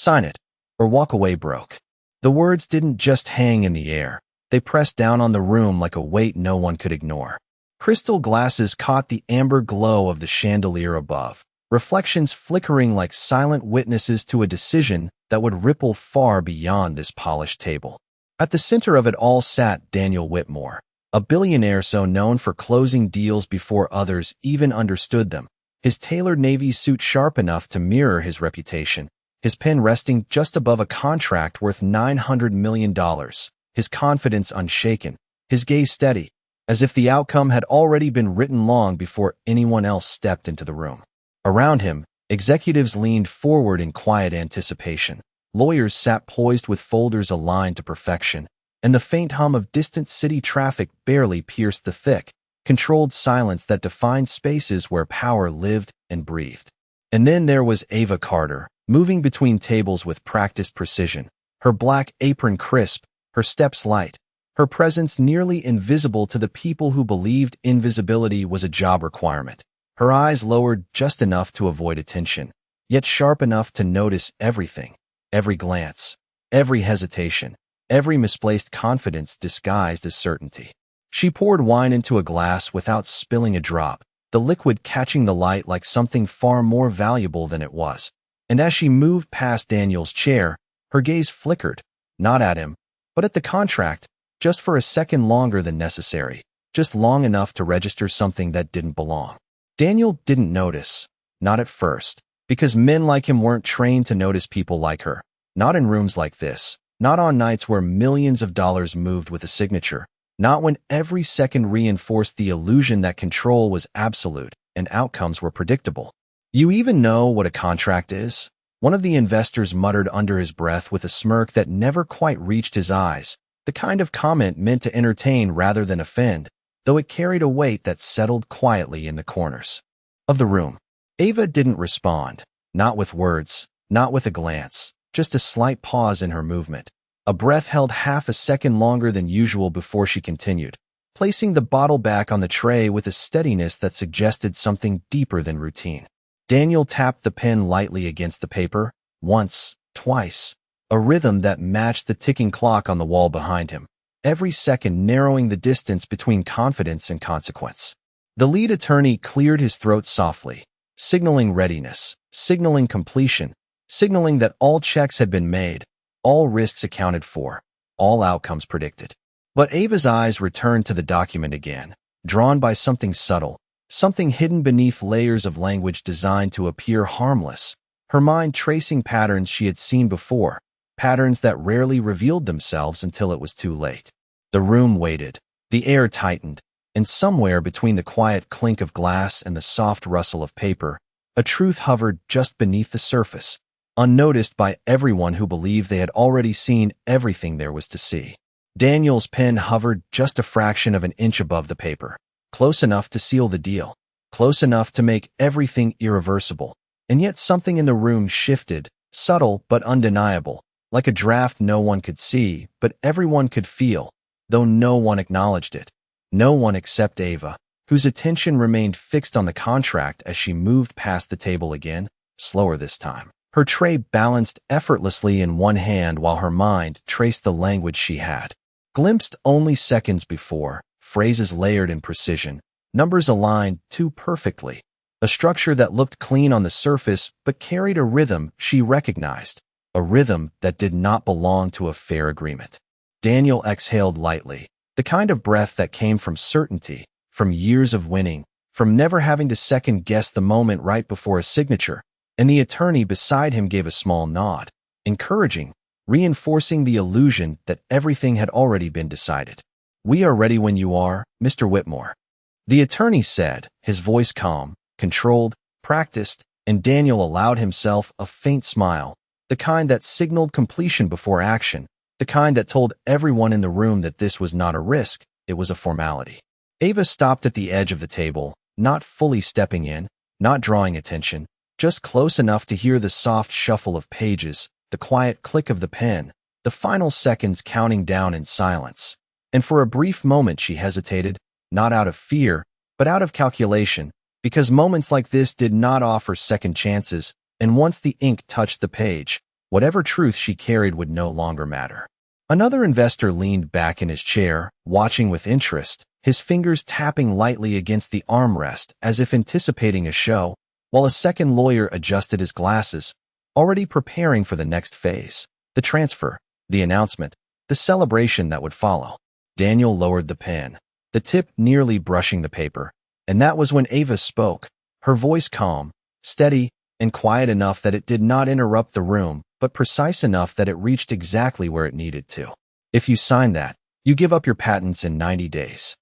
Sign it, or walk away broke. The words didn't just hang in the air. They pressed down on the room like a weight no one could ignore. Crystal glasses caught the amber glow of the chandelier above, reflections flickering like silent witnesses to a decision that would ripple far beyond this polished table. At the center of it all sat Daniel Whitmore, a billionaire so known for closing deals before others even understood them, his tailored navy suit sharp enough to mirror his reputation, his pen resting just above a contract worth $900 million, his confidence unshaken, his gaze steady, as if the outcome had already been written long before anyone else stepped into the room. Around him, executives leaned forward in quiet anticipation. Lawyers sat poised with folders aligned to perfection, and the faint hum of distant city traffic barely pierced the thick, controlled silence that defined spaces where power lived and breathed. And then there was Ava Carter, moving between tables with practiced precision, her black apron crisp, her steps light, her presence nearly invisible to the people who believed invisibility was a job requirement. Her eyes lowered just enough to avoid attention, yet sharp enough to notice everything, every glance, every hesitation, every misplaced confidence disguised as certainty. She poured wine into a glass without spilling a drop, the liquid catching the light like something far more valuable than it was. And as she moved past Daniel's chair, her gaze flickered, not at him, but at the contract, just for a second longer than necessary, just long enough to register something that didn't belong. Daniel didn't notice, not at first, because men like him weren't trained to notice people like her, not in rooms like this, not on nights where millions of dollars moved with a signature, not when every second reinforced the illusion that control was absolute and outcomes were predictable. You even know what a contract is? One of the investors muttered under his breath with a smirk that never quite reached his eyes, the kind of comment meant to entertain rather than offend, though it carried a weight that settled quietly in the corners of the room. Ava didn't respond, not with words, not with a glance, just a slight pause in her movement. A breath held half a second longer than usual before she continued, placing the bottle back on the tray with a steadiness that suggested something deeper than routine. Daniel tapped the pen lightly against the paper, once, twice, a rhythm that matched the ticking clock on the wall behind him, every second narrowing the distance between confidence and consequence. The lead attorney cleared his throat softly, signaling readiness, signaling completion, signaling that all checks had been made, all risks accounted for, all outcomes predicted. But Ava's eyes returned to the document again, drawn by something subtle, something hidden beneath layers of language designed to appear harmless, her mind tracing patterns she had seen before, patterns that rarely revealed themselves until it was too late. The room waited, the air tightened, and somewhere between the quiet clink of glass and the soft rustle of paper, a truth hovered just beneath the surface, unnoticed by everyone who believed they had already seen everything there was to see. Daniel's pen hovered just a fraction of an inch above the paper, close enough to seal the deal, close enough to make everything irreversible, and yet something in the room shifted, subtle but undeniable, like a draft no one could see, but everyone could feel, though no one acknowledged it. No one except Ava, whose attention remained fixed on the contract as she moved past the table again, slower this time. Her tray balanced effortlessly in one hand while her mind traced the language she had glimpsed only seconds before, phrases layered in precision, numbers aligned too perfectly, a structure that looked clean on the surface but carried a rhythm she recognized, a rhythm that did not belong to a fair agreement. Daniel exhaled lightly, the kind of breath that came from certainty, from years of winning, from never having to second-guess the moment right before a signature, and the attorney beside him gave a small nod, encouraging, reinforcing the illusion that everything had already been decided. "We are ready when you are, Mr. Whitmore," the attorney said, his voice calm, controlled, practiced, and Daniel allowed himself a faint smile, the kind that signaled completion before action, the kind that told everyone in the room that this was not a risk, it was a formality. Ava stopped at the edge of the table, not fully stepping in, not drawing attention, just close enough to hear the soft shuffle of pages, the quiet click of the pen, the final seconds counting down in silence. And for a brief moment she hesitated, not out of fear, but out of calculation, because moments like this did not offer second chances, and once the ink touched the page, Whatever truth she carried would no longer matter. Another investor leaned back in his chair, watching with interest, his fingers tapping lightly against the armrest as if anticipating a show, while a second lawyer adjusted his glasses, already preparing for the next phase, the transfer, the announcement, the celebration that would follow. Daniel lowered the pen, the tip nearly brushing the paper, and that was when Ava spoke, her voice calm, steady, and quiet enough that it did not interrupt the room, but precise enough that it reached exactly where it needed to. If you sign that, you give up your patents in 90 days.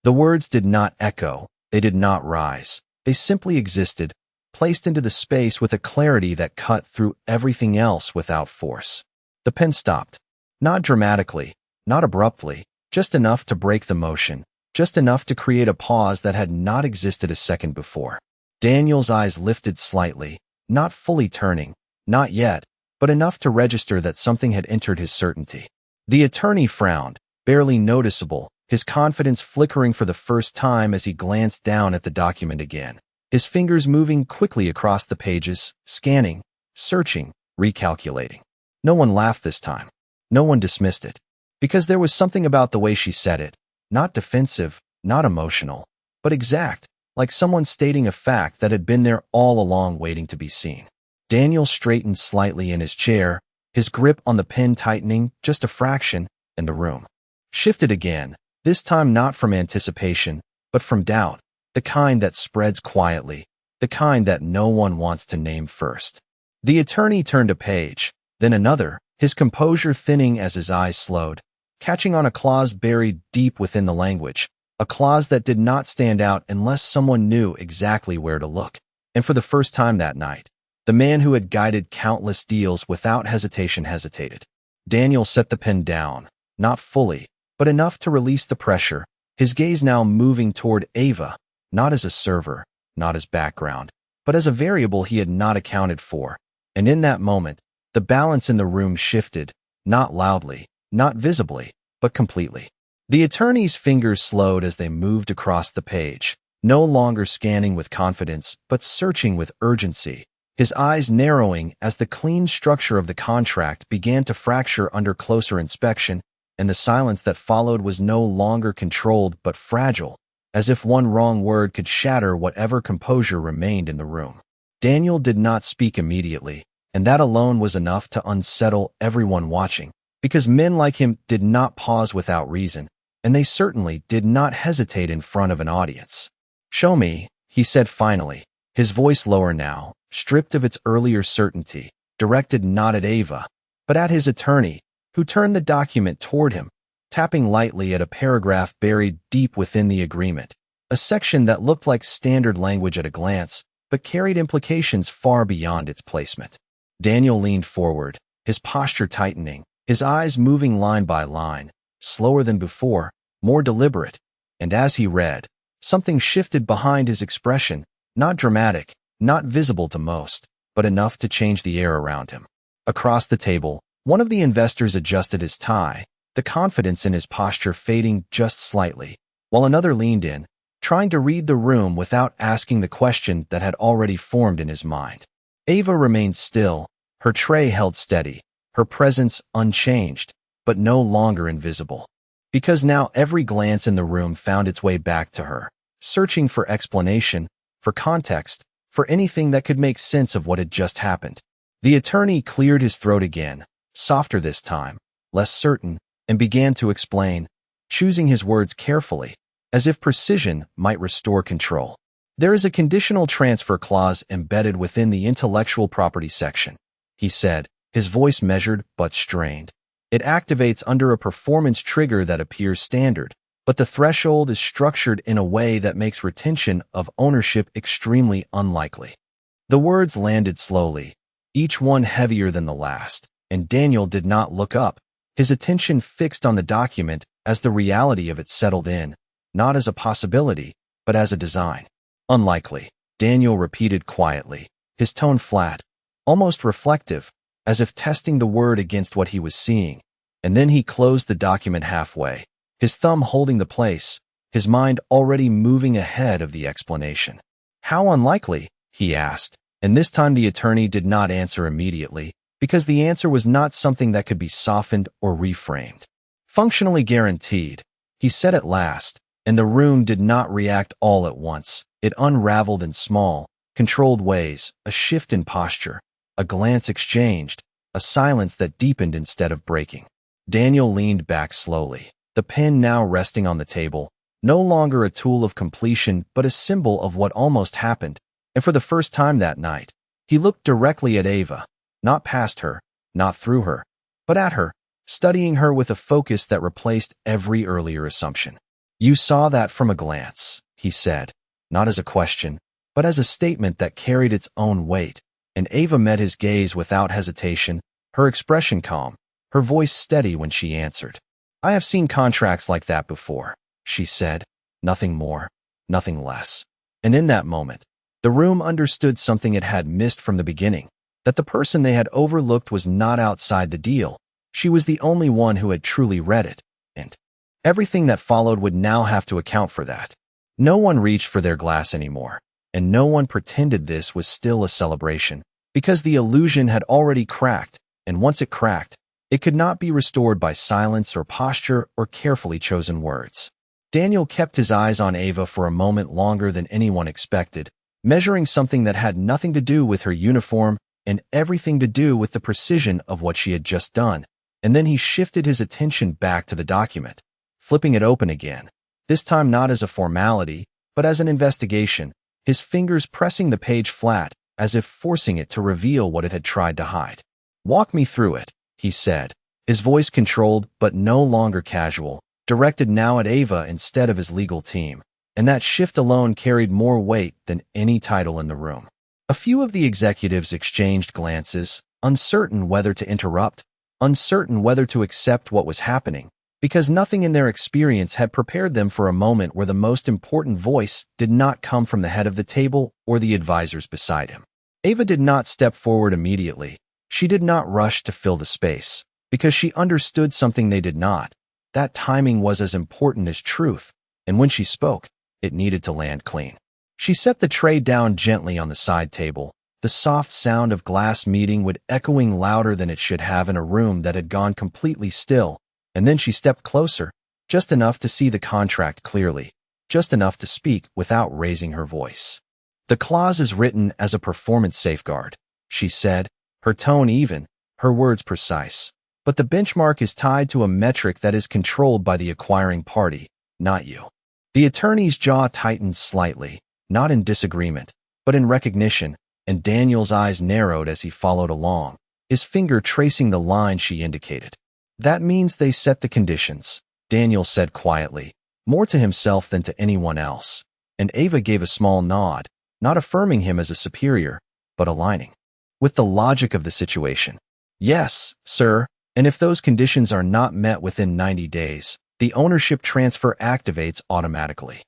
The words did not echo, they did not rise, they simply existed, placed into the space with a clarity that cut through everything else without force. The pen stopped. Not dramatically, not abruptly, just enough to break the motion, just enough to create a pause that had not existed a second before. Daniel's eyes lifted slightly, not fully turning, not yet, but enough to register that something had entered his certainty. The attorney frowned, barely noticeable, his confidence flickering for the first time as he glanced down at the document again, his fingers moving quickly across the pages, scanning, searching, recalculating. No one laughed this time. No one dismissed it. Because there was something about the way she said it, not defensive, not emotional, but exact, like someone stating a fact that had been there all along waiting to be seen. Daniel straightened slightly in his chair, his grip on the pen tightening just a fraction, and the room shifted again, this time not from anticipation, but from doubt, the kind that spreads quietly, the kind that no one wants to name first. The attorney turned a page, then another, his composure thinning as his eyes slowed, catching on a clause buried deep within the language, a clause that did not stand out unless someone knew exactly where to look. And for the first time that night, the man who had guided countless deals without hesitation hesitated. Daniel set the pen down, not fully, but enough to release the pressure, his gaze now moving toward Ava, not as a server, not as background, but as a variable he had not accounted for. And in that moment, the balance in the room shifted, not loudly, not visibly, but completely. The attorney's fingers slowed as they moved across the page, no longer scanning with confidence, but searching with urgency, his eyes narrowing as the clean structure of the contract began to fracture under closer inspection, and the silence that followed was no longer controlled but fragile, as if one wrong word could shatter whatever composure remained in the room. Daniel did not speak immediately, and that alone was enough to unsettle everyone watching, because men like him did not pause without reason, and they certainly did not hesitate in front of an audience. "Show me," he said finally, his voice lower now, stripped of its earlier certainty, directed not at Ava, but at his attorney, who turned the document toward him, tapping lightly at a paragraph buried deep within the agreement, a section that looked like standard language at a glance, but carried implications far beyond its placement. Daniel leaned forward, his posture tightening, his eyes moving line by line, slower than before, more deliberate, and as he read, something shifted behind his expression, not dramatic, not visible to most, but enough to change the air around him. Across the table, one of the investors adjusted his tie, the confidence in his posture fading just slightly, while another leaned in, trying to read the room without asking the question that had already formed in his mind. Ava remained still, her tray held steady, her presence unchanged, but no longer invisible. Because now every glance in the room found its way back to her, searching for explanation, for context, for anything that could make sense of what had just happened. The attorney cleared his throat again, softer this time, less certain, and began to explain, choosing his words carefully, as if precision might restore control. "There is a conditional transfer clause embedded within the intellectual property section," he said, his voice measured but strained. "It activates under a performance trigger that appears standard, but the threshold is structured in a way that makes retention of ownership extremely unlikely." The words landed slowly, each one heavier than the last, and Daniel did not look up, his attention fixed on the document as the reality of it settled in, not as a possibility, but as a design. "Unlikely," Daniel repeated quietly, his tone flat, almost reflective, as if testing the word against what he was seeing, and then he closed the document halfway, his thumb holding the place, his mind already moving ahead of the explanation. "How unlikely?" he asked, and this time the attorney did not answer immediately, because the answer was not something that could be softened or reframed. Functionally guaranteed, he said at last, and the room did not react all at once. It unraveled in small, controlled ways, a shift in posture, a glance exchanged, a silence that deepened instead of breaking. Daniel leaned back slowly, the pen now resting on the table, no longer a tool of completion but a symbol of what almost happened, and for the first time that night, he looked directly at Ava, not past her, not through her, but at her, studying her with a focus that replaced every earlier assumption. "You saw that from a glance," he said, not as a question, but as a statement that carried its own weight, and Ava met his gaze without hesitation, her expression calm, her voice steady when she answered. "I have seen contracts like that before," she said, nothing more, nothing less. And in that moment, the room understood something it had missed from the beginning, that the person they had overlooked was not outside the deal. She was the only one who had truly read it, and everything that followed would now have to account for that. No one reached for their glass anymore, and no one pretended this was still a celebration, because the illusion had already cracked, and once it cracked, it could not be restored by silence or posture or carefully chosen words. Daniel kept his eyes on Ava for a moment longer than anyone expected, measuring something that had nothing to do with her uniform and everything to do with the precision of what she had just done. And then he shifted his attention back to the document, flipping it open again, this time not as a formality, but as an investigation, his fingers pressing the page flat, as if forcing it to reveal what it had tried to hide. "Walk me through it," he said, his voice controlled but no longer casual, directed now at Ava instead of his legal team, and that shift alone carried more weight than any title in the room. A few of the executives exchanged glances, uncertain whether to interrupt, uncertain whether to accept what was happening, because nothing in their experience had prepared them for a moment where the most important voice did not come from the head of the table or the advisors beside him. Ava did not step forward immediately. She did not rush to fill the space, because she understood something they did not. That timing was as important as truth, and when she spoke, it needed to land clean. She set the tray down gently on the side table, the soft sound of glass meeting would echoing louder than it should have in a room that had gone completely still, and then she stepped closer, just enough to see the contract clearly, just enough to speak without raising her voice. "The clause is written as a performance safeguard," she said, her tone even, her words precise. "But the benchmark is tied to a metric that is controlled by the acquiring party, not you." The attorney's jaw tightened slightly, not in disagreement, but in recognition, and Daniel's eyes narrowed as he followed along, his finger tracing the line she indicated. "That means they set the conditions," Daniel said quietly, more to himself than to anyone else, and Ava gave a small nod, not affirming him as a superior, but aligning with the logic of the situation. "Yes, sir, and if those conditions are not met within 90 days, the ownership transfer activates automatically."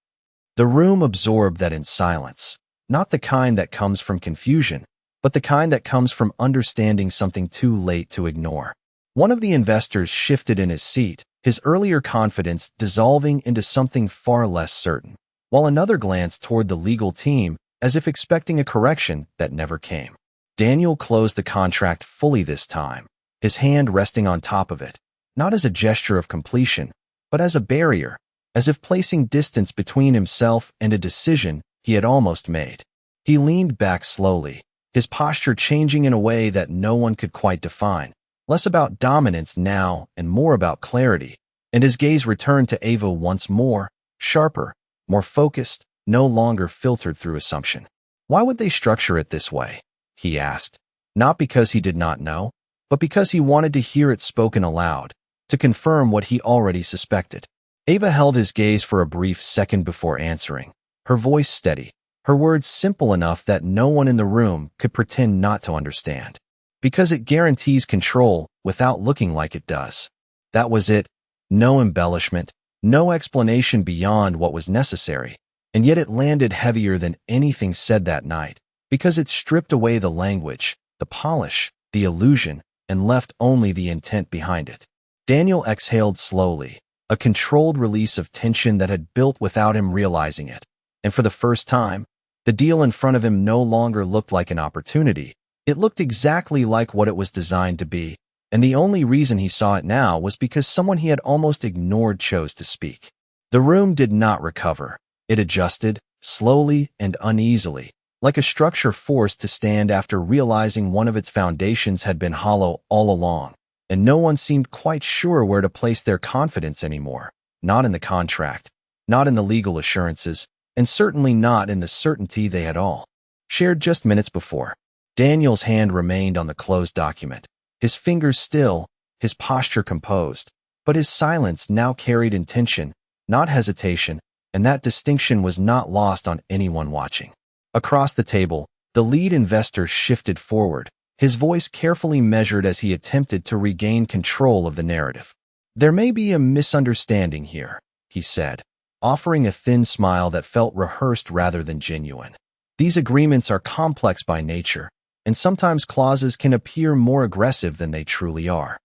The room absorbed that in silence, not the kind that comes from confusion, but the kind that comes from understanding something too late to ignore. One of the investors shifted in his seat, his earlier confidence dissolving into something far less certain, while another glanced toward the legal team as if expecting a correction that never came. Daniel closed the contract fully this time, his hand resting on top of it, not as a gesture of completion, but as a barrier, as if placing distance between himself and a decision he had almost made. He leaned back slowly, his posture changing in a way that no one could quite define, less about dominance now and more about clarity, and his gaze returned to Ava once more, sharper, more focused, no longer filtered through assumption. "Why would they structure it this way?" he asked, not because he did not know, but because he wanted to hear it spoken aloud, to confirm what he already suspected. Ava held his gaze for a brief second before answering, her voice steady, her words simple enough that no one in the room could pretend not to understand. "Because it guarantees control without looking like it does." That was it, no embellishment, no explanation beyond what was necessary, and yet it landed heavier than anything said that night, because it stripped away the language, the polish, the illusion, and left only the intent behind it. Daniel exhaled slowly, a controlled release of tension that had built without him realizing it, and for the first time, the deal in front of him no longer looked like an opportunity, It looked exactly like what it was designed to be, and the only reason he saw it now was because someone he had almost ignored chose to speak. The room did not recover. It adjusted, slowly and uneasily, like a structure forced to stand after realizing one of its foundations had been hollow all along, and no one seemed quite sure where to place their confidence anymore. Not in the contract, not in the legal assurances, and certainly not in the certainty they had all shared just minutes before. Daniel's hand remained on the closed document, his fingers still, his posture composed, but his silence now carried intention, not hesitation, and that distinction was not lost on anyone watching. Across the table, the lead investor shifted forward, his voice carefully measured as he attempted to regain control of the narrative. "There may be a misunderstanding here," he said, offering a thin smile that felt rehearsed rather than genuine. "These agreements are complex by nature, and sometimes clauses can appear more aggressive than they truly are."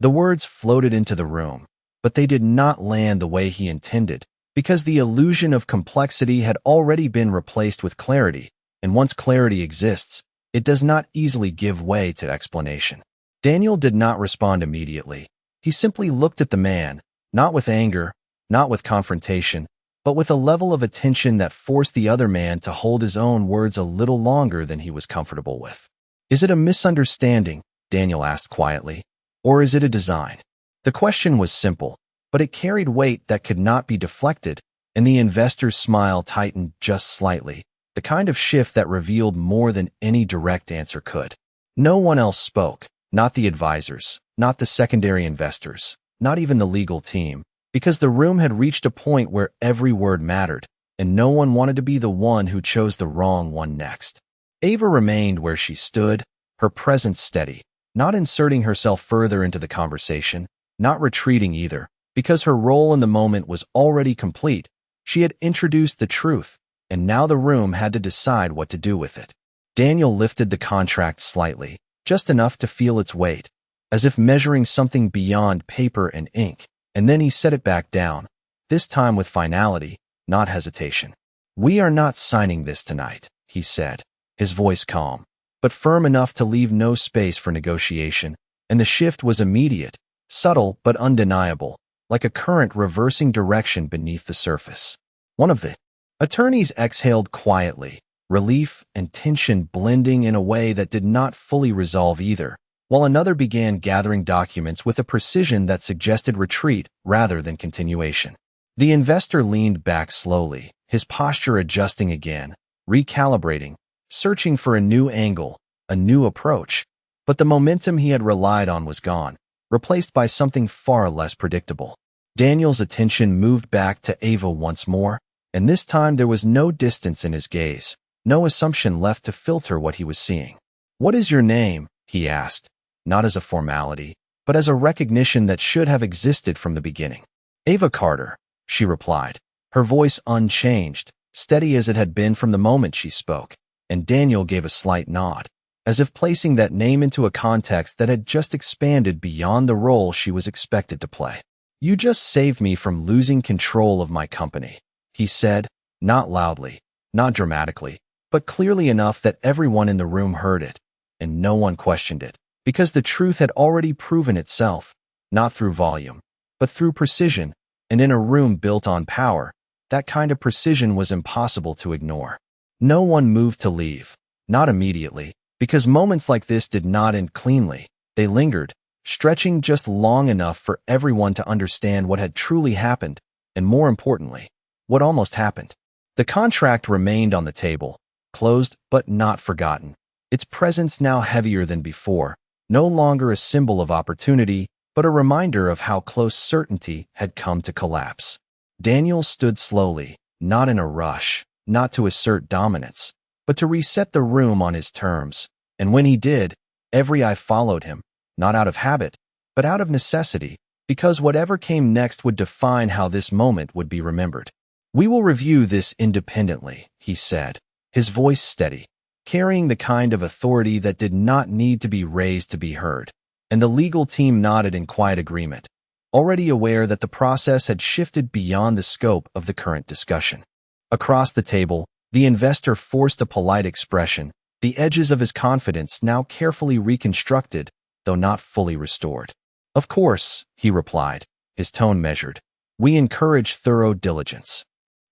The words floated into the room, but they did not land the way he intended, because the illusion of complexity had already been replaced with clarity, and once clarity exists, it does not easily give way to explanation. Daniel did not respond immediately. He simply looked at the man, not with anger, not with confrontation, but with a level of attention that forced the other man to hold his own words a little longer than he was comfortable with. "Is it a misunderstanding?" Daniel asked quietly. "Or is it a design?" The question was simple, but it carried weight that could not be deflected, and the investor's smile tightened just slightly, the kind of shift that revealed more than any direct answer could. No one else spoke, not the advisors, not the secondary investors, not even the legal team, because the room had reached a point where every word mattered, and no one wanted to be the one who chose the wrong one next. Ava remained where she stood, her presence steady, not inserting herself further into the conversation, not retreating either, because her role in the moment was already complete. She had introduced the truth, and now the room had to decide what to do with it. Daniel lifted the contract slightly, just enough to feel its weight, as if measuring something beyond paper and ink, and then he set it back down, this time with finality, not hesitation. "We are not signing this tonight," he said, his voice calm, but firm enough to leave no space for negotiation, and the shift was immediate, subtle but undeniable, like a current reversing direction beneath the surface. One of the attorneys exhaled quietly, relief and tension blending in a way that did not fully resolve either, while another began gathering documents with a precision that suggested retreat rather than continuation. The investor leaned back slowly, his posture adjusting again, recalibrating, searching for a new angle, a new approach, but the momentum he had relied on was gone, replaced by something far less predictable. Daniel's attention moved back to Ava once more, and this time there was no distance in his gaze, no assumption left to filter what he was seeing. "What is your name?" he asked, not as a formality, but as a recognition that should have existed from the beginning. "Ava Carter," she replied, her voice unchanged, steady as it had been from the moment she spoke, and Daniel gave a slight nod, as if placing that name into a context that had just expanded beyond the role she was expected to play. "You just saved me from losing control of my company," he said, not loudly, not dramatically, but clearly enough that everyone in the room heard it, and no one questioned it, because the truth had already proven itself, not through volume, but through precision, and in a room built on power, that kind of precision was impossible to ignore. No one moved to leave, not immediately, because moments like this did not end cleanly. They lingered, stretching just long enough for everyone to understand what had truly happened, and more importantly, what almost happened. The contract remained on the table, closed but not forgotten, its presence now heavier than before, no longer a symbol of opportunity, but a reminder of how close certainty had come to collapse. Daniel stood slowly, not in a rush, not to assert dominance, but to reset the room on his terms, and when he did, every eye followed him, not out of habit, but out of necessity, because whatever came next would define how this moment would be remembered. "We will review this independently," he said, his voice steady, carrying the kind of authority that did not need to be raised to be heard, and the legal team nodded in quiet agreement, already aware that the process had shifted beyond the scope of the current discussion. Across the table, the investor forced a polite expression, the edges of his confidence now carefully reconstructed, though not fully restored. "Of course," he replied, his tone measured. "We encourage thorough diligence."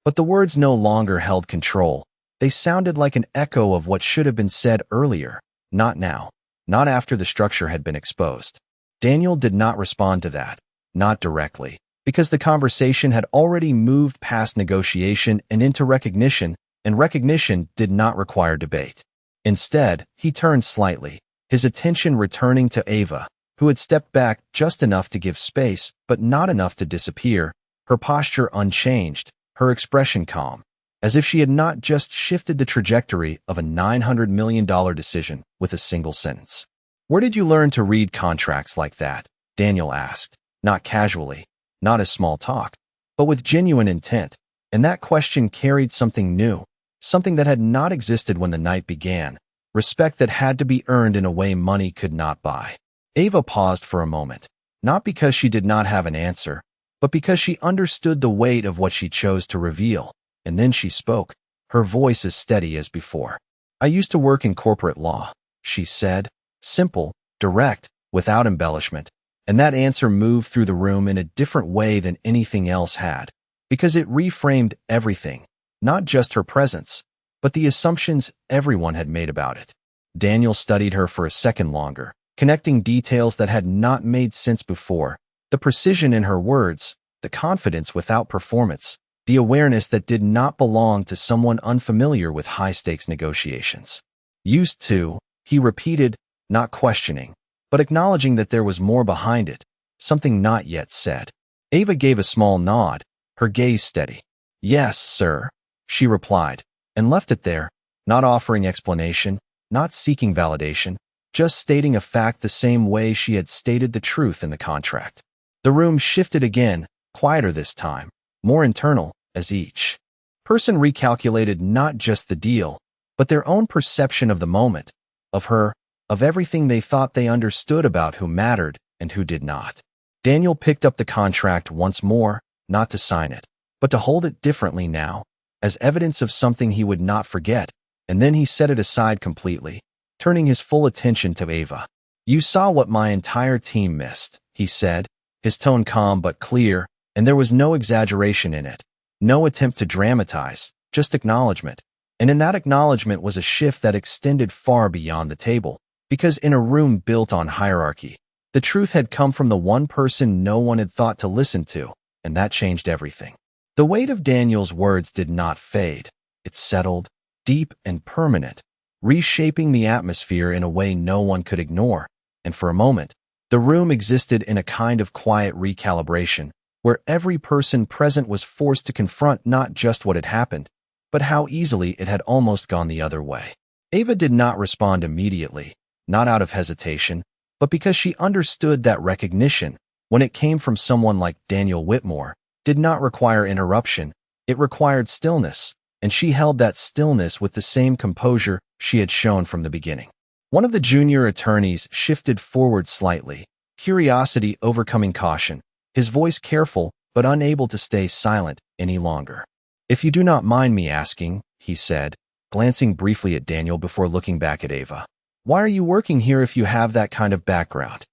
But the words no longer held control. They sounded like an echo of what should have been said earlier. Not now. Not after the structure had been exposed. Daniel did not respond to that. Not directly. Because the conversation had already moved past negotiation and into recognition, and recognition did not require debate. Instead, he turned slightly, his attention returning to Ava, who had stepped back just enough to give space, but not enough to disappear, her posture unchanged, her expression calm, as if she had not just shifted the trajectory of a $900 million decision with a single sentence. "Where did you learn to read contracts like that?" Daniel asked, not casually, not as small talk, but with genuine intent, and that question carried something new, something that had not existed when the night began, respect that had to be earned in a way money could not buy. Ava paused for a moment, not because she did not have an answer, but because she understood the weight of what she chose to reveal, and then she spoke, her voice as steady as before. "I used to work in corporate law," she said, simple, direct, without embellishment, and that answer moved through the room in a different way than anything else had, because it reframed everything, not just her presence, but the assumptions everyone had made about it. Daniel studied her for a second longer, connecting details that had not made sense before, the precision in her words, the confidence without performance, the awareness that did not belong to someone unfamiliar with high-stakes negotiations. "Used to," he repeated, not questioning, but acknowledging that there was more behind it, something not yet said. Ava gave a small nod, her gaze steady. "Yes, sir," she replied, and left it there, not offering explanation, not seeking validation, just stating a fact the same way she had stated the truth in the contract. The room shifted again, quieter this time, more internal, as each person recalculated not just the deal, but their own perception of the moment, of her, of everything they thought they understood about who mattered and who did not. Daniel picked up the contract once more, not to sign it, but to hold it differently now, as evidence of something he would not forget, and then he set it aside completely, turning his full attention to Ava. "You saw what my entire team missed," he said, his tone calm but clear, and there was no exaggeration in it, no attempt to dramatize, just acknowledgement. And in that acknowledgement was a shift that extended far beyond the table, because in a room built on hierarchy, the truth had come from the one person no one had thought to listen to, and that changed everything. The weight of Daniel's words did not fade. It settled, deep and permanent, reshaping the atmosphere in a way no one could ignore, and for a moment, the room existed in a kind of quiet recalibration, where every person present was forced to confront not just what had happened, but how easily it had almost gone the other way. Ava did not respond immediately, not out of hesitation, but because she understood that recognition, when it came from someone like Daniel Whitmore, did not require interruption, it required stillness, and she held that stillness with the same composure she had shown from the beginning. One of the junior attorneys shifted forward slightly, curiosity overcoming caution, his voice careful but unable to stay silent any longer. "If you do not mind me asking," he said, glancing briefly at Daniel before looking back at Ava, "why are you working here if you have that kind of background?"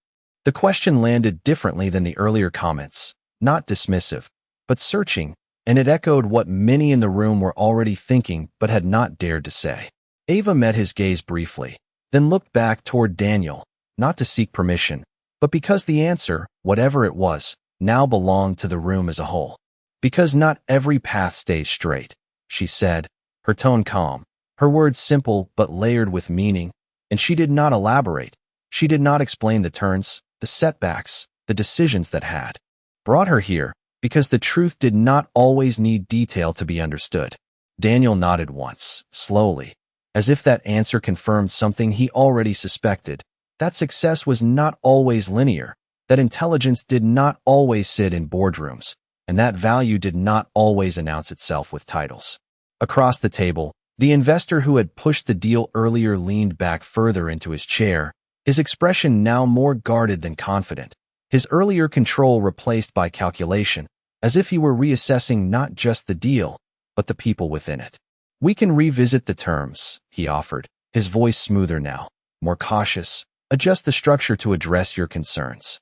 The question landed differently than the earlier comments, not dismissive, but searching, and it echoed what many in the room were already thinking but had not dared to say. Ava met his gaze briefly, then looked back toward Daniel, not to seek permission, but because the answer, whatever it was, now belonged to the room as a whole. "Because not every path stays straight," she said, her tone calm, her words simple but layered with meaning, and she did not elaborate. She did not explain the turns, the setbacks, the decisions that had brought her here, because the truth did not always need detail to be understood. Daniel nodded once, slowly, as if that answer confirmed something he already suspected, that success was not always linear, that intelligence did not always sit in boardrooms, and that value did not always announce itself with titles. Across the table, the investor who had pushed the deal earlier leaned back further into his chair, his expression now more guarded than confident, his earlier control replaced by calculation, as if he were reassessing not just the deal, but the people within it. "We can revisit the terms," he offered, his voice smoother now, more cautious. Adjust the structure to address your concerns.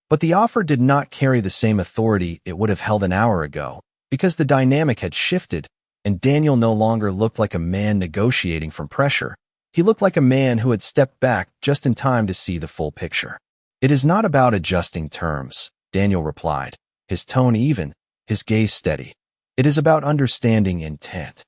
But the offer did not carry the same authority it would have held an hour ago, because the dynamic had shifted, and Daniel no longer looked like a man negotiating from pressure. He looked like a man who had stepped back just in time to see the full picture. "It is not about adjusting terms," Daniel replied, his tone even, his gaze steady. "It is about understanding intent."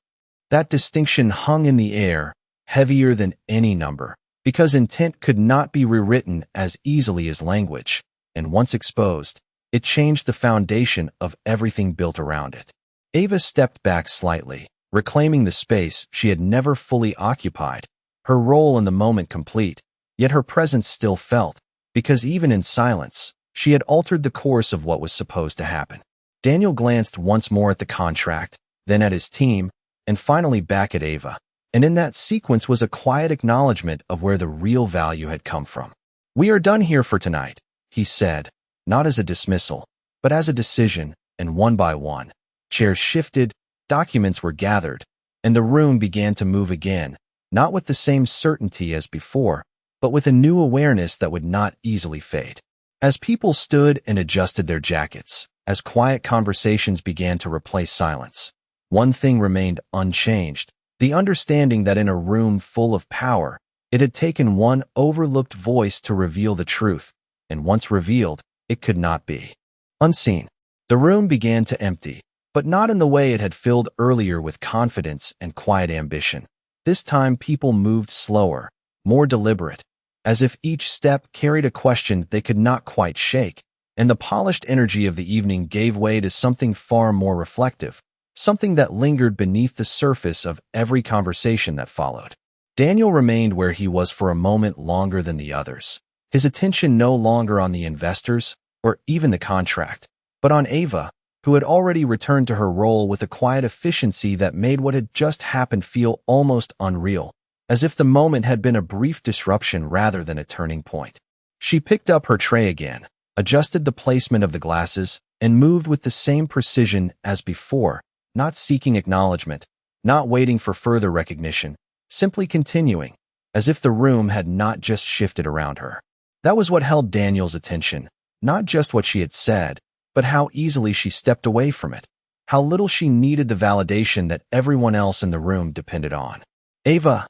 That distinction hung in the air, heavier than any number, because intent could not be rewritten as easily as language, and once exposed, it changed the foundation of everything built around it. Ava stepped back slightly, reclaiming the space she had never fully occupied, her role in the moment complete, yet her presence still felt, because even in silence, she had altered the course of what was supposed to happen. Daniel glanced once more at the contract, then at his team, and finally back at Ava, and in that sequence was a quiet acknowledgement of where the real value had come from. "We are done here for tonight," he said, not as a dismissal, but as a decision, and one by one, chairs shifted, documents were gathered, and the room began to move again, not with the same certainty as before, but with a new awareness that would not easily fade. As people stood and adjusted their jackets, as quiet conversations began to replace silence, one thing remained unchanged: the understanding that in a room full of power, it had taken one overlooked voice to reveal the truth, and once revealed, it could not be unseen. The room began to empty, but not in the way it had filled earlier with confidence and quiet ambition. This time people moved slower, more deliberate, as if each step carried a question they could not quite shake, and the polished energy of the evening gave way to something far more reflective, something that lingered beneath the surface of every conversation that followed. Daniel remained where he was for a moment longer than the others, his attention no longer on the investors or even the contract, but on Ava, who had already returned to her role with a quiet efficiency that made what had just happened feel almost unreal, as if the moment had been a brief disruption rather than a turning point. She picked up her tray again, adjusted the placement of the glasses, and moved with the same precision as before, not seeking acknowledgement, not waiting for further recognition, simply continuing, as if the room had not just shifted around her. That was what held Daniel's attention, not just what she had said, but how easily she stepped away from it, how little she needed the validation that everyone else in the room depended on. "Ava,"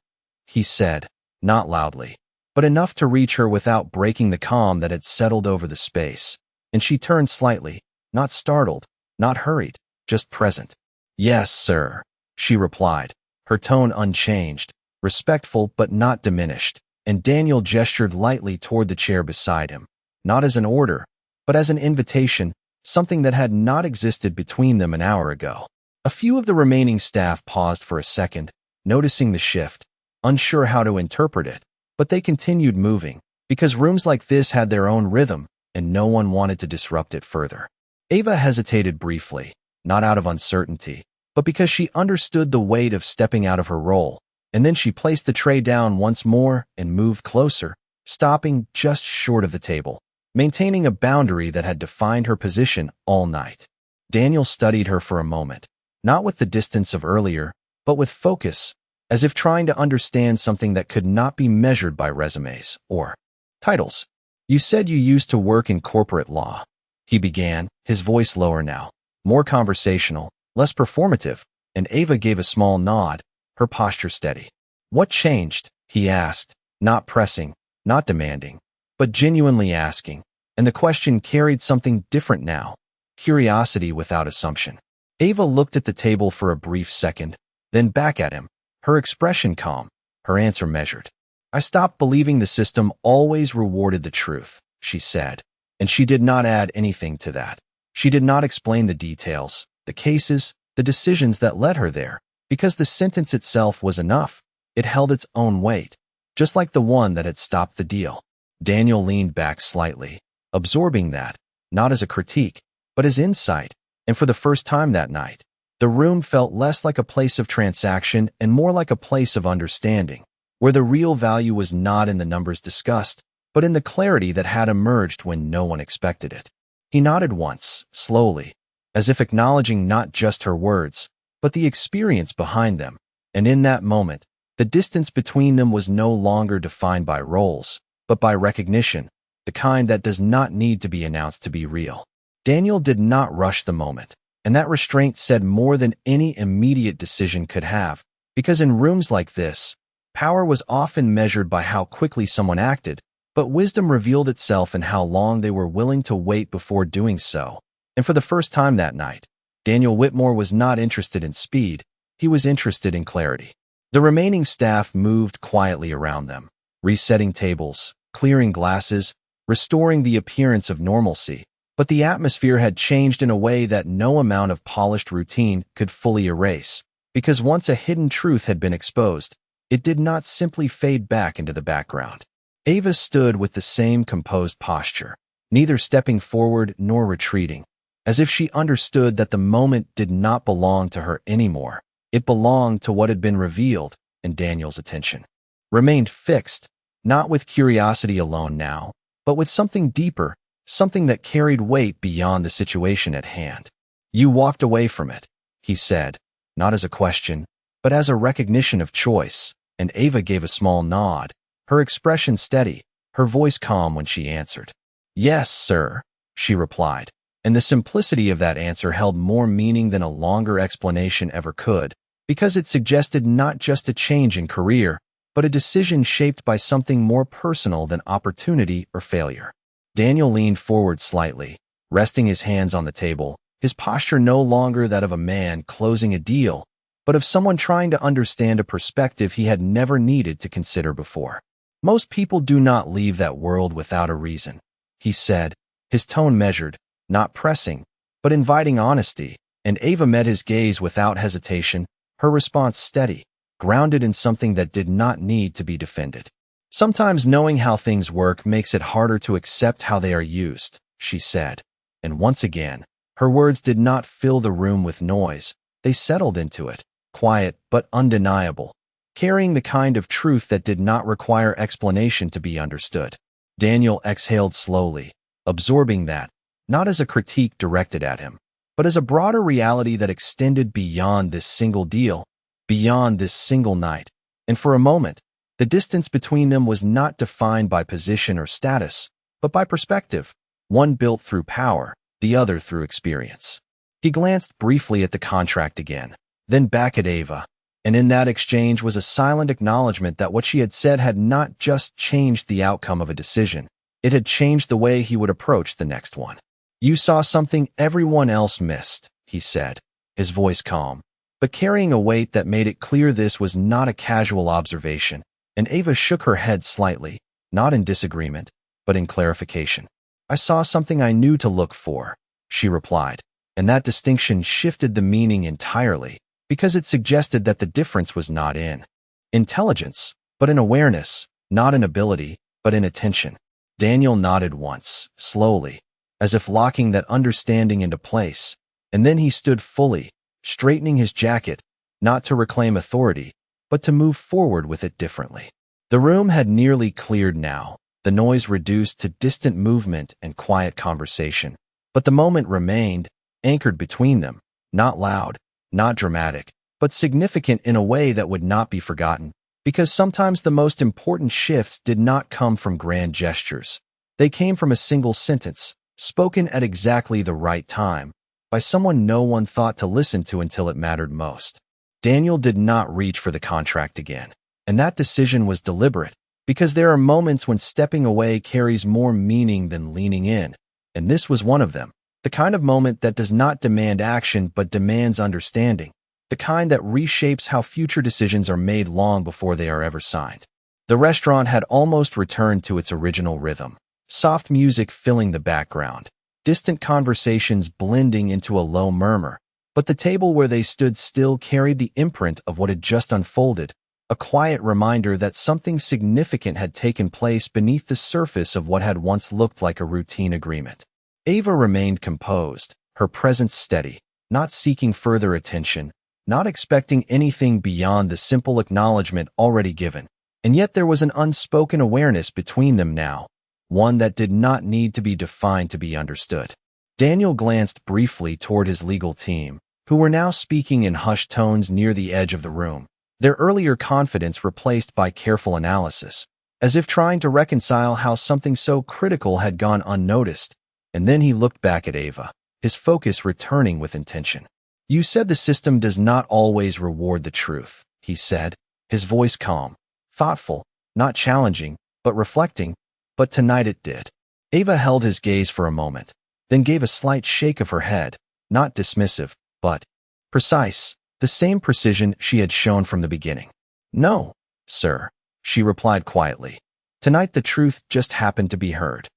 he said, not loudly, but enough to reach her without breaking the calm that had settled over the space, and she turned slightly, not startled, not hurried, just present. "Yes, sir," she replied, her tone unchanged, respectful but not diminished, and Daniel gestured lightly toward the chair beside him, not as an order, but as an invitation, something that had not existed between them an hour ago. A few of the remaining staff paused for a second, noticing the shift, unsure how to interpret it, but they continued moving, because rooms like this had their own rhythm, and no one wanted to disrupt it further. Ava hesitated briefly, not out of uncertainty, but because she understood the weight of stepping out of her role, and then she placed the tray down once more and moved closer, stopping just short of the table, maintaining a boundary that had defined her position all night. Daniel studied her for a moment, not with the distance of earlier, but with focus, as if trying to understand something that could not be measured by resumes or titles. "You said you used to work in corporate law," he began, his voice lower now, more conversational, less performative, and Ava gave a small nod, her posture steady. "What changed?" he asked, not pressing, not demanding, but genuinely asking, and the question carried something different now, curiosity without assumption. Ava looked at the table for a brief second, then back at him, her expression calm, her answer measured. "I stopped believing the system always rewarded the truth," she said, and she did not add anything to that. She did not explain the details, the cases, the decisions that led her there, because the sentence itself was enough. It held its own weight, just like the one that had stopped the deal. Daniel leaned back slightly, absorbing that, not as a critique, but as insight, and for the first time that night, the room felt less like a place of transaction and more like a place of understanding, where the real value was not in the numbers discussed, but in the clarity that had emerged when no one expected it. He nodded once, slowly, as if acknowledging not just her words, but the experience behind them, and in that moment, The distance between them was no longer defined by roles, but by recognition, the kind that does not need to be announced to be real. Daniel did not rush the moment, and that restraint said more than any immediate decision could have, because in rooms like this, power was often measured by how quickly someone acted, but wisdom revealed itself in how long they were willing to wait before doing so. And for the first time that night, Daniel Whitmore was not interested in speed, he was interested in clarity. The remaining staff moved quietly around them, resetting tables, clearing glasses, restoring the appearance of normalcy. But the atmosphere had changed in a way that no amount of polished routine could fully erase, because once a hidden truth had been exposed, it did not simply fade back into the background. Ava stood with the same composed posture, neither stepping forward nor retreating, as if she understood that the moment did not belong to her anymore. It belonged to what had been revealed, and Daniel's attention remained fixed, not with curiosity alone now, but with something deeper, something that carried weight beyond the situation at hand. "You walked away from it," he said, not as a question, but as a recognition of choice, and Ava gave a small nod, her expression steady, her voice calm when she answered. "Yes, sir," she replied, and the simplicity of that answer held more meaning than a longer explanation ever could, because it suggested not just a change in career, but a decision shaped by something more personal than opportunity or failure. Daniel leaned forward slightly, resting his hands on the table, his posture no longer that of a man closing a deal, but of someone trying to understand a perspective he had never needed to consider before. "Most people do not leave that world without a reason," he said, his tone measured, not pressing, but inviting honesty, and Ava met his gaze without hesitation, her response steady, grounded in something that did not need to be defended. "Sometimes knowing how things work makes it harder to accept how they are used," she said. And once again, her words did not fill the room with noise, they settled into it, quiet but undeniable, carrying the kind of truth that did not require explanation to be understood. Daniel exhaled slowly, absorbing that, not as a critique directed at him, but as a broader reality that extended beyond this single deal, beyond this single night. And for a moment, the distance between them was not defined by position or status, but by perspective, one built through power, the other through experience. He glanced briefly at the contract again, then back at Ava, and in that exchange was a silent acknowledgement that what she had said had not just changed the outcome of a decision, it had changed the way he would approach the next one. "You saw something everyone else missed," he said, his voice calm, but carrying a weight that made it clear this was not a casual observation. And Ava shook her head slightly, not in disagreement, but in clarification. "I saw something I knew to look for," she replied, and that distinction shifted the meaning entirely, because it suggested that the difference was not in intelligence, but in awareness, not in ability, but in attention. Daniel nodded once, slowly, as if locking that understanding into place, and then he stood fully, straightening his jacket, not to reclaim authority, but to move forward with it differently. The room had nearly cleared now, the noise reduced to distant movement and quiet conversation, but the moment remained, anchored between them, not loud, not dramatic, but significant in a way that would not be forgotten, because sometimes the most important shifts did not come from grand gestures. They came from a single sentence, spoken at exactly the right time, by someone no one thought to listen to until it mattered most. Daniel did not reach for the contract again, and that decision was deliberate, because there are moments when stepping away carries more meaning than leaning in, and this was one of them, the kind of moment that does not demand action but demands understanding, the kind that reshapes how future decisions are made long before they are ever signed. The restaurant had almost returned to its original rhythm, soft music filling the background, distant conversations blending into a low murmur, but the table where they stood still carried the imprint of what had just unfolded, a quiet reminder that something significant had taken place beneath the surface of what had once looked like a routine agreement. Ava remained composed, her presence steady, not seeking further attention, not expecting anything beyond the simple acknowledgement already given. And yet there was an unspoken awareness between them now, one that did not need to be defined to be understood. Daniel glanced briefly toward his legal team, who were now speaking in hushed tones near the edge of the room, their earlier confidence replaced by careful analysis, as if trying to reconcile how something so critical had gone unnoticed. And then he looked back at Ava, his focus returning with intention. "You said the system does not always reward the truth," he said, his voice calm, thoughtful, not challenging, but reflecting. "But tonight it did." Ava held his gaze for a moment, then gave a slight shake of her head, not dismissive, but precise, the same precision she had shown from the beginning. "No, sir," she replied quietly. "Tonight the truth just happened to be heard."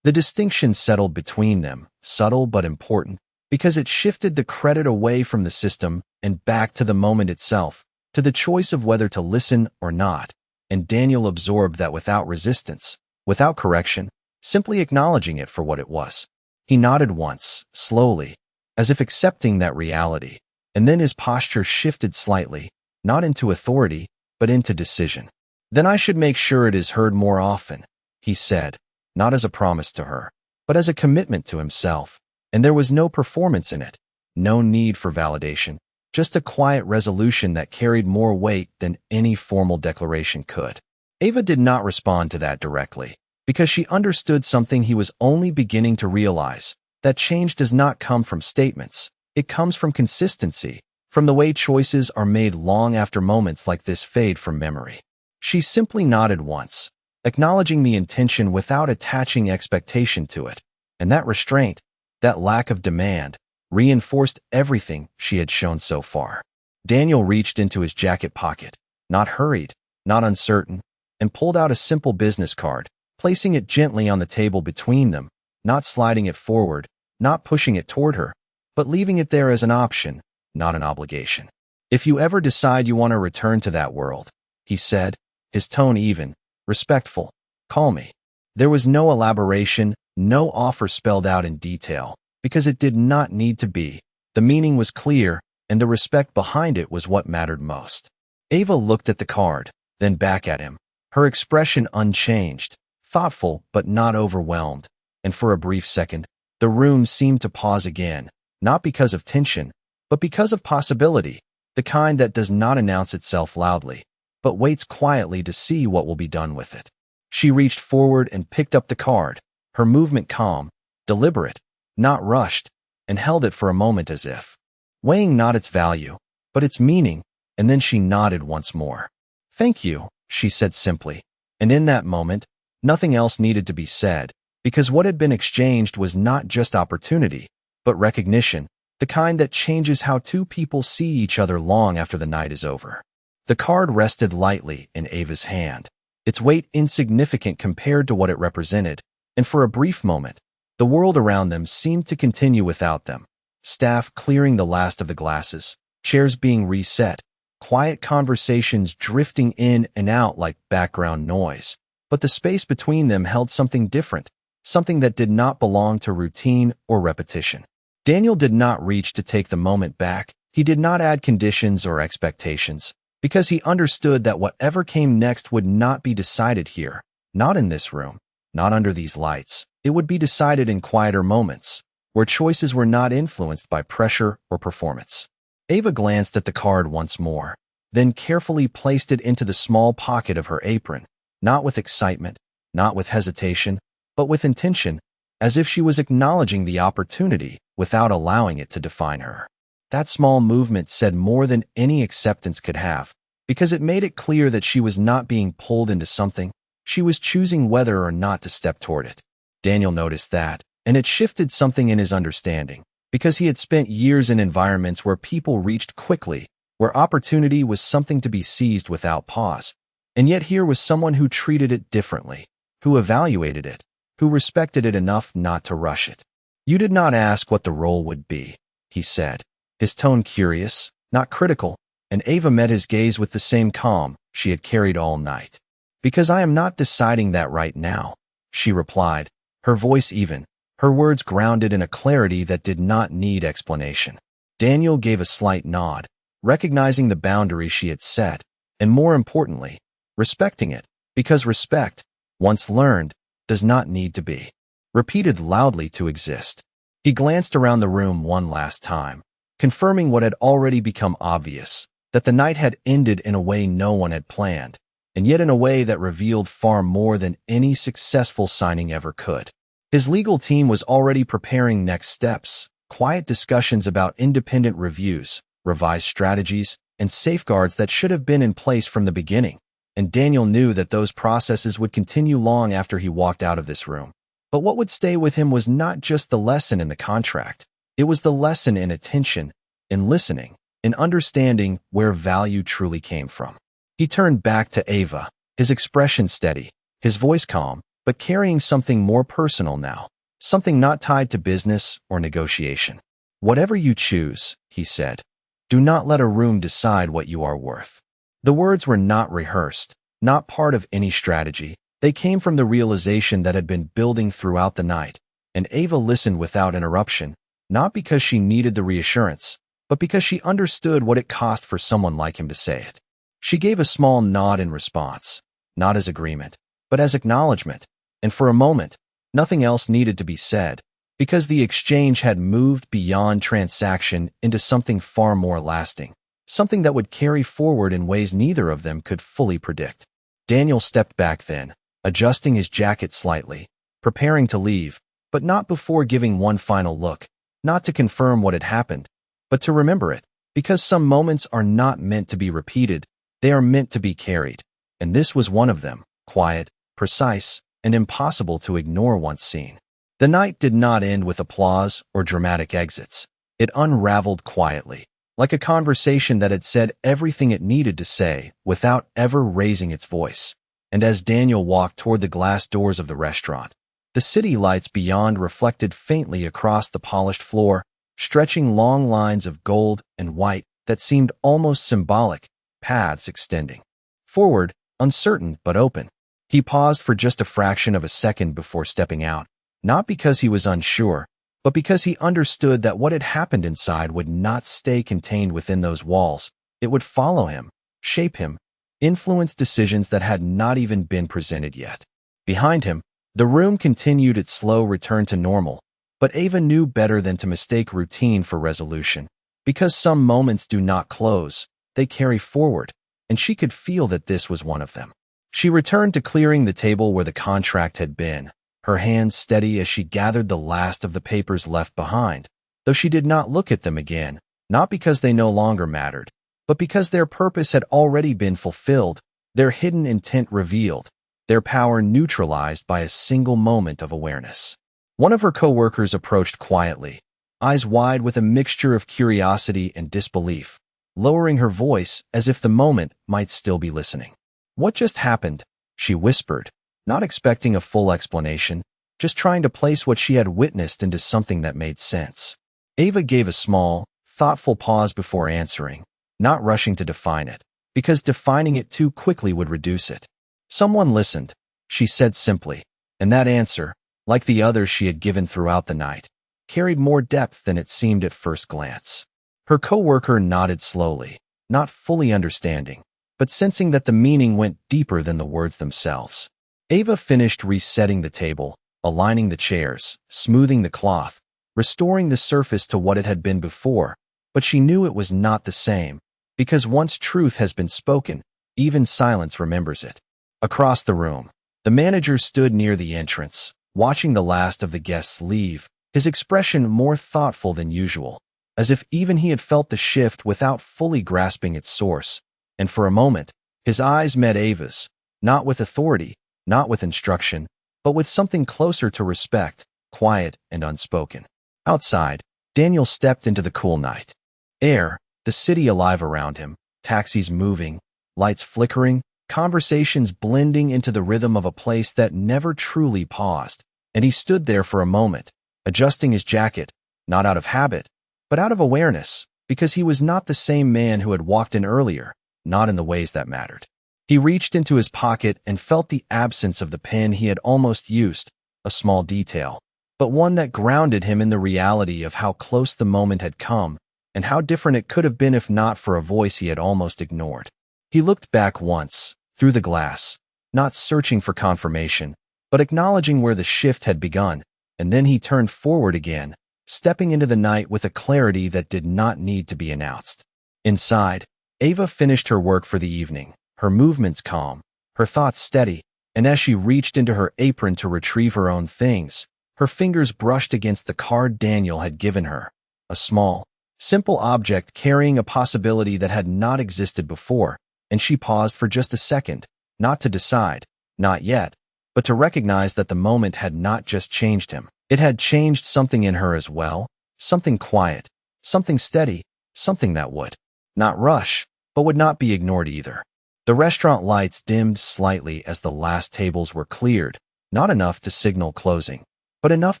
The distinction settled between them, subtle but important, because it shifted the credit away from the system and back to the moment itself, to the choice of whether to listen or not. And Daniel absorbed that without resistance, without correction, simply acknowledging it for what it was. He nodded once, slowly, as if accepting that reality, and then his posture shifted slightly, not into authority, but into decision. "Then I should make sure it is heard more often," he said, not as a promise to her, but as a commitment to himself. And there was no performance in it, no need for validation, just a quiet resolution that carried more weight than any formal declaration could. Ava did not respond to that directly, because she understood something he was only beginning to realize, that change does not come from statements. It comes from consistency, from the way choices are made long after moments like this fade from memory. She simply nodded once, acknowledging the intention without attaching expectation to it, and that restraint, that lack of demand, reinforced everything she had shown so far. Daniel reached into his jacket pocket, not hurried, not uncertain, and pulled out a simple business card, placing it gently on the table between them, not sliding it forward, not pushing it toward her, but leaving it there as an option, not an obligation. "If you ever decide you want to return to that world," he said, his tone even, respectful, "call me." There was no elaboration, no offer spelled out in detail, because it did not need to be. The meaning was clear, and the respect behind it was what mattered most. Ava looked at the card, then back at him, her expression unchanged, thoughtful but not overwhelmed, and for a brief second, the room seemed to pause again, not because of tension, but because of possibility, the kind that does not announce itself loudly, but waits quietly to see what will be done with it. She reached forward and picked up the card, her movement calm, deliberate, not rushed, and held it for a moment as if weighing not its value, but its meaning, and then she nodded once more. "Thank you," she said simply, and in that moment, nothing else needed to be said, because what had been exchanged was not just opportunity, but recognition, the kind that changes how two people see each other long after the night is over. The card rested lightly in Ava's hand, its weight insignificant compared to what it represented, and for a brief moment, the world around them seemed to continue without them. Staff clearing the last of the glasses, chairs being reset, quiet conversations drifting in and out like background noise. But the space between them held something different, something that did not belong to routine or repetition. Daniel did not reach to take the moment back. He did not add conditions or expectations, because he understood that whatever came next would not be decided here, not in this room, not under these lights. It would be decided in quieter moments, where choices were not influenced by pressure or performance. Ava glanced at the card once more, then carefully placed it into the small pocket of her apron, not with excitement, not with hesitation, but with intention, as if she was acknowledging the opportunity without allowing it to define her. That small movement said more than any acceptance could have, because it made it clear that she was not being pulled into something, she was choosing whether or not to step toward it. Daniel noticed that, and it shifted something in his understanding, because he had spent years in environments where people reached quickly, where opportunity was something to be seized without pause. And yet here was someone who treated it differently, who evaluated it, who respected it enough not to rush it. "You did not ask what the role would be," he said, his tone curious, not critical, and Ava met his gaze with the same calm she had carried all night. "Because I am not deciding that right now," she replied, her voice even, her words grounded in a clarity that did not need explanation. Daniel gave a slight nod, recognizing the boundary she had set, and more importantly, respecting it, because respect, once learned, does not need to be repeated loudly to exist. He glanced around the room one last time, confirming what had already become obvious. that the night had ended in a way no one had planned, and yet in a way that revealed far more than any successful signing ever could. His legal team was already preparing next steps, quiet discussions about independent reviews, revised strategies, and safeguards that should have been in place from the beginning. And Daniel knew that those processes would continue long after he walked out of this room. But what would stay with him was not just the lesson in the contract. It was the lesson in attention, in listening, in understanding where value truly came from. He turned back to Ava, his expression steady, his voice calm, but carrying something more personal now, something not tied to business or negotiation. "Whatever you choose," he said, "do not let a room decide what you are worth." The words were not rehearsed, not part of any strategy. They came from the realization that had been building throughout the night, and Ava listened without interruption, not because she needed the reassurance, but because she understood what it cost for someone like him to say it. She gave a small nod in response, not as agreement, but as acknowledgement, and for a moment, nothing else needed to be said, because the exchange had moved beyond transaction into something far more lasting, something that would carry forward in ways neither of them could fully predict. Daniel stepped back then, adjusting his jacket slightly, preparing to leave, but not before giving one final look, not to confirm what had happened, but to remember it, because some moments are not meant to be repeated, they are meant to be carried, and this was one of them, quiet, precise, and impossible to ignore once seen. The night did not end with applause or dramatic exits. It unraveled quietly, like a conversation that had said everything it needed to say without ever raising its voice. And as Daniel walked toward the glass doors of the restaurant, the city lights beyond reflected faintly across the polished floor, stretching long lines of gold and white that seemed almost symbolic, paths extending forward, uncertain but open. He paused for just a fraction of a second before stepping out, not because he was unsure, but because he understood that what had happened inside would not stay contained within those walls. It would follow him, shape him, influence decisions that had not even been presented yet. Behind him, the room continued its slow return to normal, but Ava knew better than to mistake routine for resolution, because some moments do not close, they carry forward, and she could feel that this was one of them. She returned to clearing the table where the contract had been, her hands steady as she gathered the last of the papers left behind, though she did not look at them again, not because they no longer mattered, but because their purpose had already been fulfilled, their hidden intent revealed, their power neutralized by a single moment of awareness. One of her co-workers approached quietly, eyes wide with a mixture of curiosity and disbelief, lowering her voice as if the moment might still be listening. "What just happened?" she whispered, not expecting a full explanation, just trying to place what she had witnessed into something that made sense. Ava gave a small, thoughtful pause before answering, not rushing to define it, because defining it too quickly would reduce it. "Someone listened," she said simply, and that answer, like the others she had given throughout the night, carried more depth than it seemed at first glance. Her co-worker nodded slowly, not fully understanding, but sensing that the meaning went deeper than the words themselves. Ava finished resetting the table, aligning the chairs, smoothing the cloth, restoring the surface to what it had been before, but she knew it was not the same, because once truth has been spoken, even silence remembers it. Across the room, the manager stood near the entrance, watching the last of the guests leave, his expression more thoughtful than usual, as if even he had felt the shift without fully grasping its source. And for a moment, his eyes met Ava's, not with authority, not with instruction, but with something closer to respect, quiet and unspoken. Outside, Daniel stepped into the cool night air, the city alive around him, taxis moving, lights flickering, conversations blending into the rhythm of a place that never truly paused. And he stood there for a moment, adjusting his jacket, not out of habit, but out of awareness, because he was not the same man who had walked in earlier, not in the ways that mattered. He reached into his pocket and felt the absence of the pen he had almost used, a small detail, but one that grounded him in the reality of how close the moment had come and how different it could have been if not for a voice he had almost ignored. He looked back once, through the glass, not searching for confirmation, but acknowledging where the shift had begun, and then he turned forward again, stepping into the night with a clarity that did not need to be announced. Inside, Ava finished her work for the evening, her movements calm, her thoughts steady, and as she reached into her apron to retrieve her own things, her fingers brushed against the card Daniel had given her, a small, simple object carrying a possibility that had not existed before, and she paused for just a second, not to decide, not yet, but to recognize that the moment had not just changed him. It had changed something in her as well, something quiet, something steady, something that would not rush, but would not be ignored either. The restaurant lights dimmed slightly as the last tables were cleared, not enough to signal closing, but enough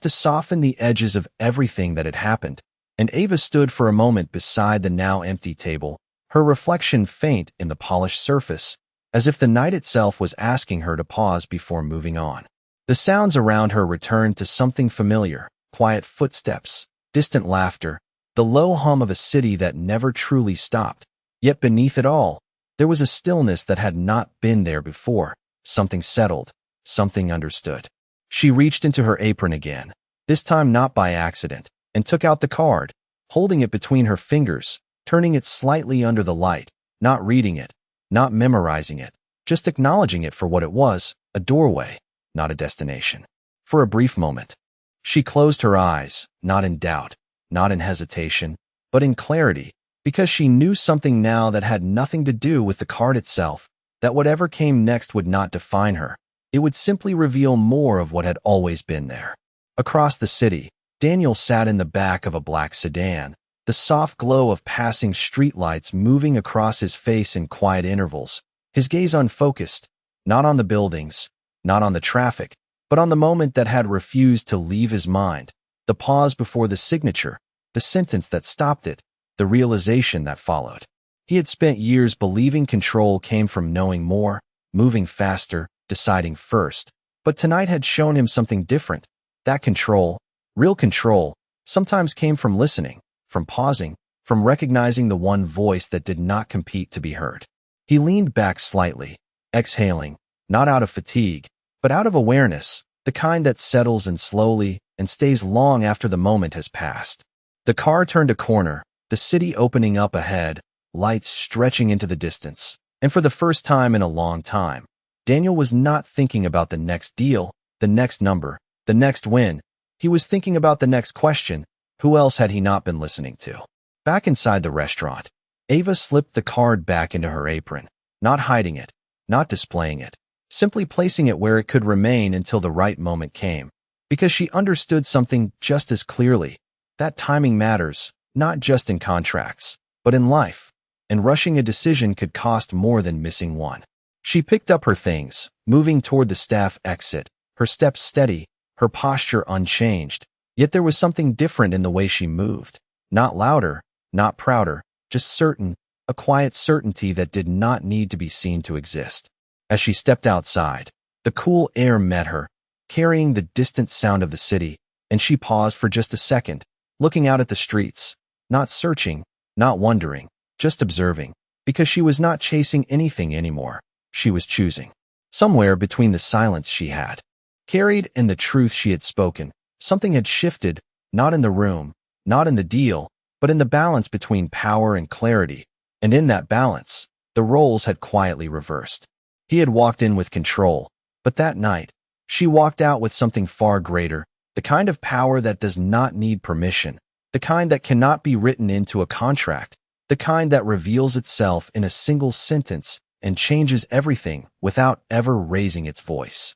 to soften the edges of everything that had happened, and Ava stood for a moment beside the now empty table, her reflection faint in the polished surface, as if the night itself was asking her to pause before moving on. The sounds around her returned to something familiar, quiet footsteps, distant laughter, the low hum of a city that never truly stopped. Yet beneath it all, there was a stillness that had not been there before, something settled, something understood. She reached into her apron again, this time not by accident, and took out the card, holding it between her fingers, turning it slightly under the light, not reading it, not memorizing it, just acknowledging it for what it was, a doorway, not a destination. For a brief moment, she closed her eyes, not in doubt, not in hesitation, but in clarity, because she knew something now that had nothing to do with the card itself, that whatever came next would not define her. It would simply reveal more of what had always been there. Across the city, Daniel sat in the back of a black sedan, the soft glow of passing streetlights moving across his face in quiet intervals, his gaze unfocused, not on the buildings, not on the traffic, but on the moment that had refused to leave his mind, the pause before the signature, the sentence that stopped it, the realization that followed. He had spent years believing control came from knowing more, moving faster, deciding first, but tonight had shown him something different. That control, real control, sometimes came from listening, from pausing, from recognizing the one voice that did not compete to be heard. He leaned back slightly, exhaling, not out of fatigue, but out of awareness, the kind that settles and slowly and stays long after the moment has passed. The car turned a corner, the city opening up ahead, lights stretching into the distance, and for the first time in a long time, Daniel was not thinking about the next deal, the next number, the next win. He was thinking about the next question. Who else had he not been listening to? Back inside the restaurant, Ava slipped the card back into her apron, not hiding it, not displaying it, simply placing it where it could remain until the right moment came, because she understood something just as clearly, that timing matters, not just in contracts, but in life, and rushing a decision could cost more than missing one. She picked up her things, moving toward the staff exit, her steps steady, her posture unchanged, yet there was something different in the way she moved, not louder, not prouder, just certain, a quiet certainty that did not need to be seen to exist. As she stepped outside, the cool air met her, carrying the distant sound of the city, and she paused for just a second, looking out at the streets, not searching, not wondering, just observing, because she was not chasing anything anymore. She was choosing. Somewhere between the silence she had carried and the truth she had spoken, something had shifted, not in the room, not in the deal, but in the balance between power and clarity, and in that balance, the roles had quietly reversed. He had walked in with control, but that night, she walked out with something far greater, the kind of power that does not need permission, the kind that cannot be written into a contract, the kind that reveals itself in a single sentence and changes everything without ever raising its voice.